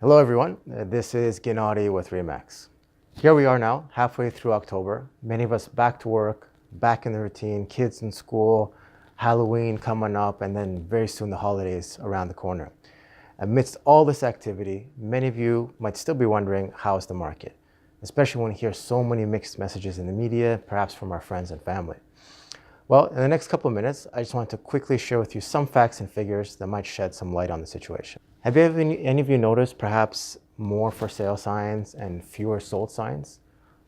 Hello everyone, this is Gennady with RE/MAX. Here we are now, halfway through October. Many of us back to work, back in the routine, kids in school, Halloween coming up, and then very soon the holidays around the corner. Amidst all this activity, many of you might still be wondering, how's the market? Especially when we hear so many mixed messages in the media, perhaps from our friends and family. Well, in the next couple of minutes, I just want to quickly share with you some facts and figures that might shed some light on the situation. Have any of you noticed perhaps more for sale signs and fewer sold signs?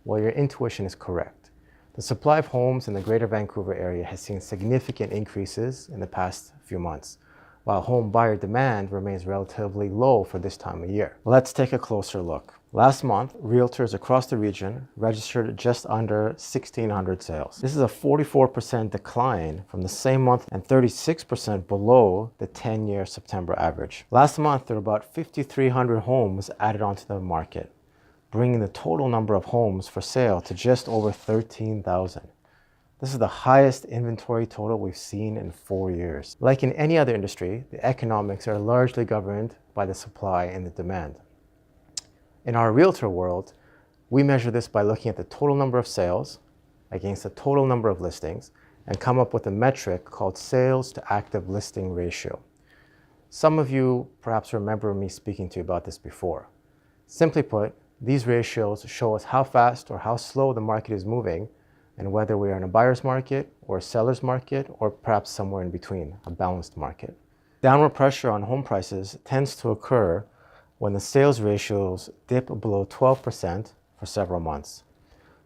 Well, your intuition is correct. The supply of homes in the Greater Vancouver area has seen significant increases in the past few months, while home buyer demand remains relatively low for this time of year. Let's take a closer look. Last month, realtors across the region registered just under 1,600 sales. This is a 44% decline from the same month and 36% below the 10-year September average. Last month, there were about 5,300 homes added onto the market, bringing the total number of homes for sale to just over 13,000. This is the highest inventory total we've seen in 4 years. Like in any other industry, the economics are largely governed by the supply and the demand. In our realtor world, we measure this by looking at the total number of sales against the total number of listings and come up with a metric called sales to active listing ratio. Some of you perhaps remember me speaking to you about this before. Simply put, these ratios show us how fast or how slow the market is moving and whether we are in a buyer's market or a seller's market or perhaps somewhere in between, a balanced market. Downward pressure on home prices tends to occur when the sales ratios dip below 12% for several months.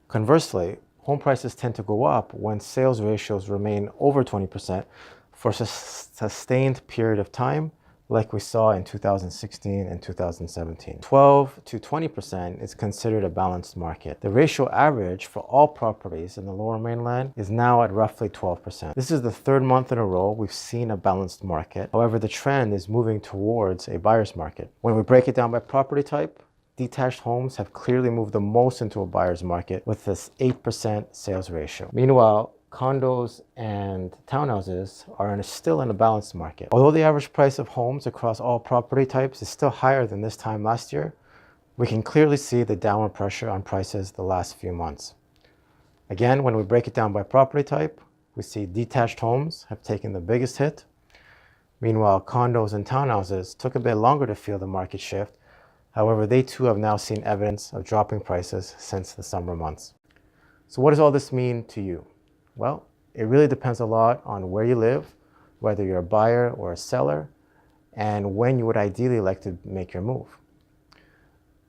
Conversely, home prices tend to go up when sales ratios remain over 20% for a sustained period of time, like we saw in 2016 and 2017. 12 to 20% is considered a balanced market. The ratio average for all properties in the Lower Mainland is now at roughly 12%. This is the third month in a row we've seen a balanced market. However, the trend is moving towards a buyer's market. When we break it down by property type, detached homes have clearly moved the most into a buyer's market with this 8% sales ratio. Meanwhile, condos and townhouses are still in a balanced market. Although the average price of homes across all property types is still higher than this time last year, we can clearly see the downward pressure on prices the last few months. Again, when we break it down by property type, we see detached homes have taken the biggest hit. Meanwhile, condos and townhouses took a bit longer to feel the market shift. However, they too have now seen evidence of dropping prices since the summer months. So what does all this mean to you? Well, it really depends a lot on where you live, whether you're a buyer or a seller, and when you would ideally like to make your move.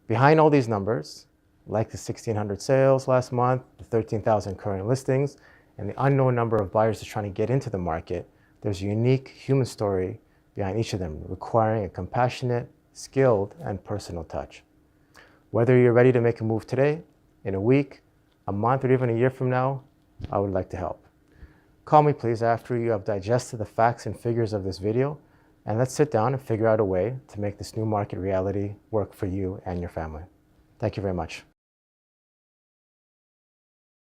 Behind all these numbers, like the 1,600 sales last month, the 13,000 current listings, and the unknown number of buyers that are trying to get into the market, there's a unique human story behind each of them, requiring a compassionate, skilled, and personal touch. Whether you're ready to make a move today, in a week, a month, or even a year from now, I would like to help. Call me please after you have digested the facts and figures of this video, and let's sit down and figure out a way to make this new market reality work for you and your family. Thank you very much.